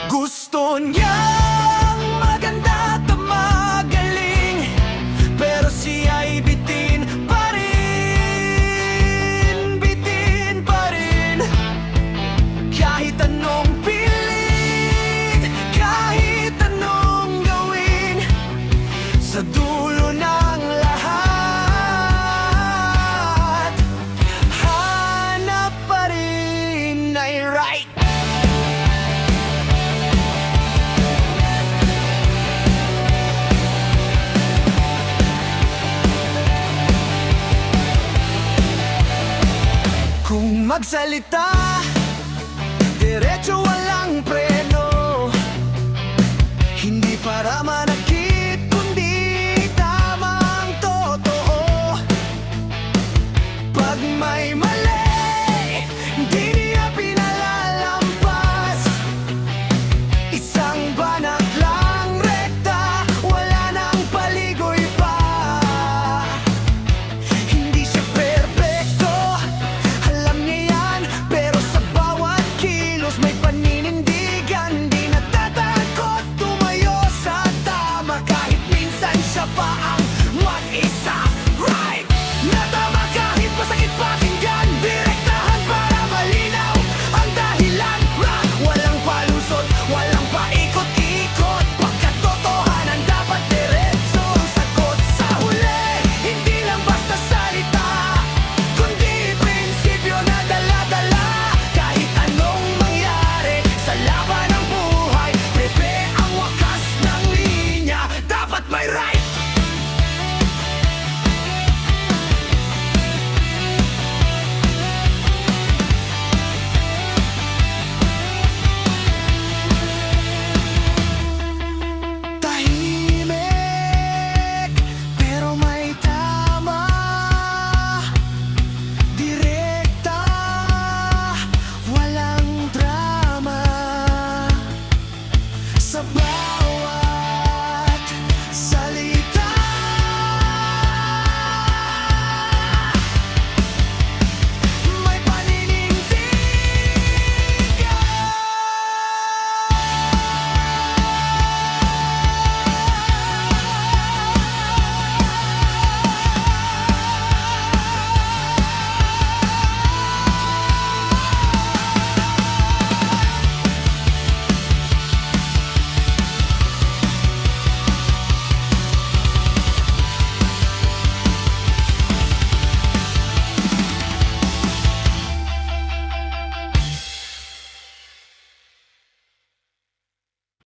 Gusto niyang maganda at magaling, pero siya'y bitin pa rin, bitin pa rin. Kahit anong pilit, kahit anong gawin, sa dulo ng lahat, hanap pa rin ay right. Kung magsalita, diretso walang preno, hindi para manakit